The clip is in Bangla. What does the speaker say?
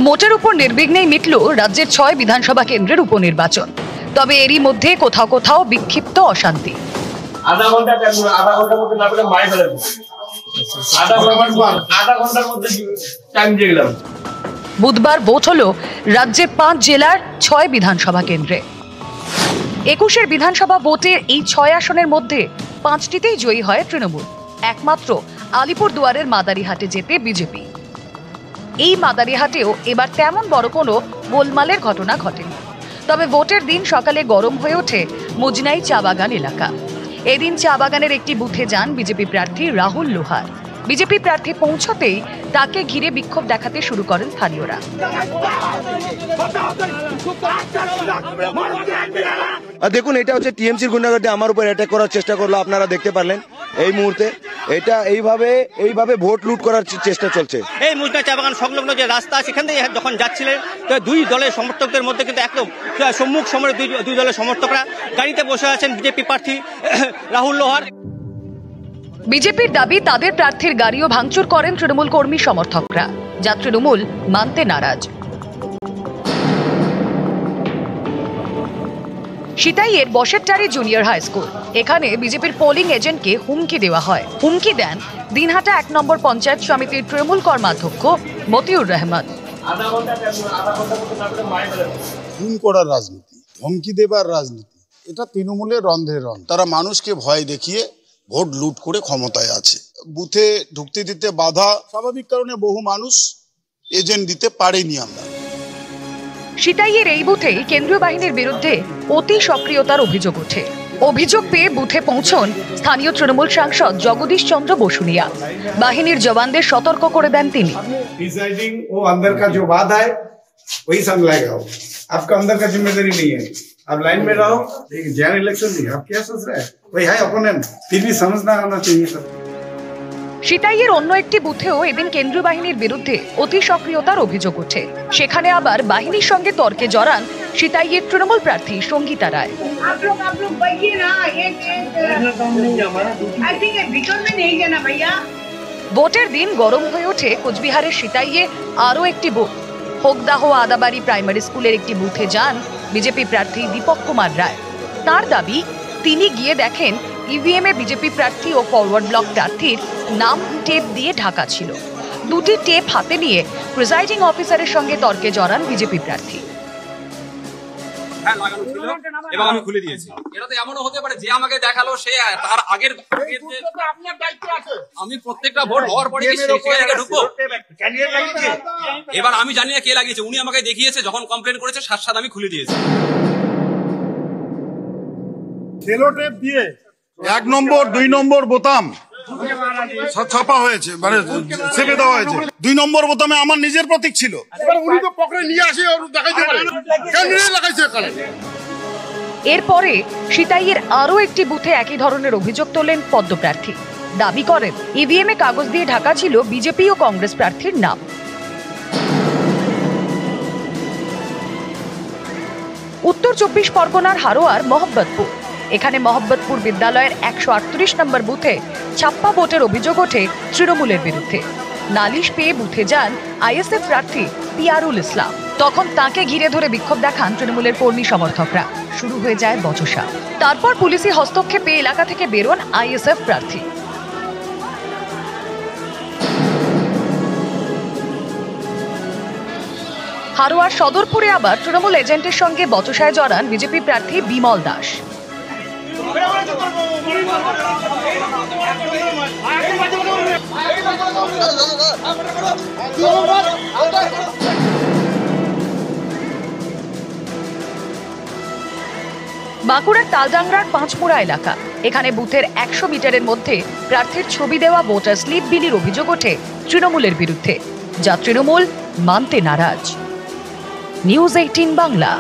মোটের উপর নির্বিঘ্নেই মিটল রাজ্যের ৬ বিধানসভা কেন্দ্রের উপনির্বাচন। তবে এরই মধ্যে কোথাও কোথাও বিক্ষিপ্ত অশান্তি। বুধবার ভোট হলো রাজ্যের ৫ জেলার ৬ বিধানসভা কেন্দ্রে। ২১ বিধানসভা ভোটের এই ৬ আসনের মধ্যে ৫টিতেই জয়ী হয় তৃণমূল। একমাত্র আলিপুরদুয়ারের মাদারিহাটে জেতে বিজেপি। এই মাদারিহাটেও এবার তেমন বড় কোনো গোলমালের ঘটনা ঘটেনি। তবে ভোটের দিন সকালে গরম হয়ে ওঠে মজনাই চা বাগান এলাকা। এদিন চা বাগানের একটি বুথে যান বিজেপি প্রার্থী রাহুল লোহার। বিজেপি প্রার্থী পৌঁছতেই তাকে ঘিরে বিক্ষোভ দেখাতে শুরু করেন স্থানীয়রা। দেখুন, এটা হচ্ছে টিএমসির গুন্ডাগর্দি আমার উপর অ্যাটাক করার চেষ্টা করলো। আপনারা দেখতে পারলেন এই মুহূর্তে এটা এইভাবে ভোট লুট করার চেষ্টা চলছে। এই মুজনা চা বাগান সংলগ্ন যে রাস্তা সেখান থেকে যখন যাচ্ছিলেন দুই দলের সমর্থকদের মধ্যে কিন্তু একদম সম্মুখ সমরে দুই দলের সমর্থকরা গাড়িতে বসে আছেন বিজেপি প্রার্থী রাহুল লোহার। বিজেপির দাবি তাদের প্রার্থীর গাড়িও ভাঙচুর করেন তৃণমূল কর্মী সমর্থকরা, যা তৃণমূল মানতে নারাজ। সিতাইয়ের বসেরটারি জুনিয়র হাই স্কুল, এখানে বিজেপির পোলিং এজেন্টকে হুমকি দেওয়া হয়। হুমকি দেন দিনহাটা ১ নম্বর পঞ্চায়েত সমিতির তৃণমূল কর্মাধ্যক্ষ মতিউর রহমান। খুন করার রাজনীতি, হুমকি দেবার রাজনীতি, এটা তৃণমূলের রন্ধ্রে রন্ধ্র। তারা মানুষকে ভয় দেখিয়ে ভোট লুট করে ক্ষমতায় আছে। বুথে ঢুকতে দিতে বাধা, স্বাভাবিক কারণে বহু মানুষ এজেন্ট দিতে পারেনি। আমরা সিতাইয়ের এই বুথেই কেন্দ্রীয় বাহিনীর বিরুদ্ধে অতি সক্রিয়তার অভিযোগ ওঠে। অভিযোগ পেয়ে বুথে পৌঁছন স্থানীয় তৃণমূল সাংসদ জগদীশ চন্দ্র বসুনিয়া। বাহিনীর জওয়ানদের সতর্ক করে দেন তিনি। आप लाइन में रहो, जैन इलेक्शन नहीं, आप क्या सोच रहे हैं? वही है ओपोनेंट, फिर भी समझना आना चाहिए सब। সিতাইয়ের অন্য একটি বুথেও এদিন কেন্দ্রীয় বাহিনীর বিরুদ্ধে অতি সক্রিয়তার অভিযোগ ওঠে। সেখানে আবার বাহিনীর সঙ্গে তর্কে জড়ান সিতাইয়ের তৃণমূল প্রার্থী সঙ্গীতা রায়। ভোটের দিন গরম হয়ে ওঠে কোচবিহারের সিতাইয়ে আরও একটি বুথ। হোগদাহ আদাবাড়ি প্রাইমারি স্কুলের একটি বুথে যান বিজেপি প্রার্থী দীপক কুমার রায়। তার দাবি, তিনি গিয়ে দেখেন ইভিএমে বিজেপি প্রার্থী ও ফরওয়ার্ড ব্লক প্রার্থীর নাম টেপ দিয়ে ঢাকা ছিল। দুটি টেপ হাতে নিয়ে প্রিসাইডিং অফিসারের সঙ্গে তর্কে জড়ান বিজেপি প্রার্থী। এবং আমি খুলে দিয়েছি। এটা তো এমনও হতে পারে যে আমাকে দেখালো সে তার আগের আমি প্রত্যেকটা ভোট হওয়ার পরে ঢুকবো। এবার আমি জানি না কে লাগিয়েছে, উনি আমাকে দেখিয়েছে, যখন কমপ্লেন করেছে সাথে সাথে আমি খুলে দিয়েছি। সেলো টেপ দিয়ে ১ নম্বর ২ নম্বর বোতাম ছাপা হয়েছে, মানে চেপে দেওয়া হয়েছে। ২ নম্বর বোতামে আমার নিজের প্রতীক ছিল। এরপরে সিতাইয়ের আরও একটি বুথে একই ধরনের অভিযোগ তোলেন পদ্ম প্রার্থী। দাবি করেন ইভিএমে কাগজ দিয়ে ঢাকা ছিল বিজেপি ও কংগ্রেস প্রার্থীর নাম। উত্তর ২৪ পরগনার হারোয়ার মহব্বতপুর, এখানে মহব্বতপুর বিদ্যালয়ের ১৩৮ নম্বর বুথে ছাপ্পা ভোটের অভিযোগ ওঠে তৃণমূলের বিরুদ্ধে। নালিশ পেয়ে বুথে যান আইএসএফ প্রার্থী পিয়ারুল ইসলাম। তখন তাকে ঘিরে ধরে বিক্ষোভ দেখান তৃণমূলের কর্মী সমর্থকরা। শুরু হয়ে যায় বচসা। তারপর পুলিশি হস্তক্ষেপে এলাকা থেকে বেরোন আইএসএফ প্রার্থী। হারোয়ার সদরপুরে আবার তৃণমূল এজেন্টের সঙ্গে বচসায় জড়ান বিজেপি প্রার্থী বিমল দাস। বাঁকুড়ার তালডাংরার পাঁচমুড়া এলাকা, এখানে বুথের ১০০ মিটারের মধ্যে প্রার্থীর ছবি দেওয়া ভোটার স্লিপ বিলির অভিযোগ ওঠে তৃণমূলের বিরুদ্ধে, যা তৃণমূল মানতে নারাজ। নিউজ 18 বাংলা।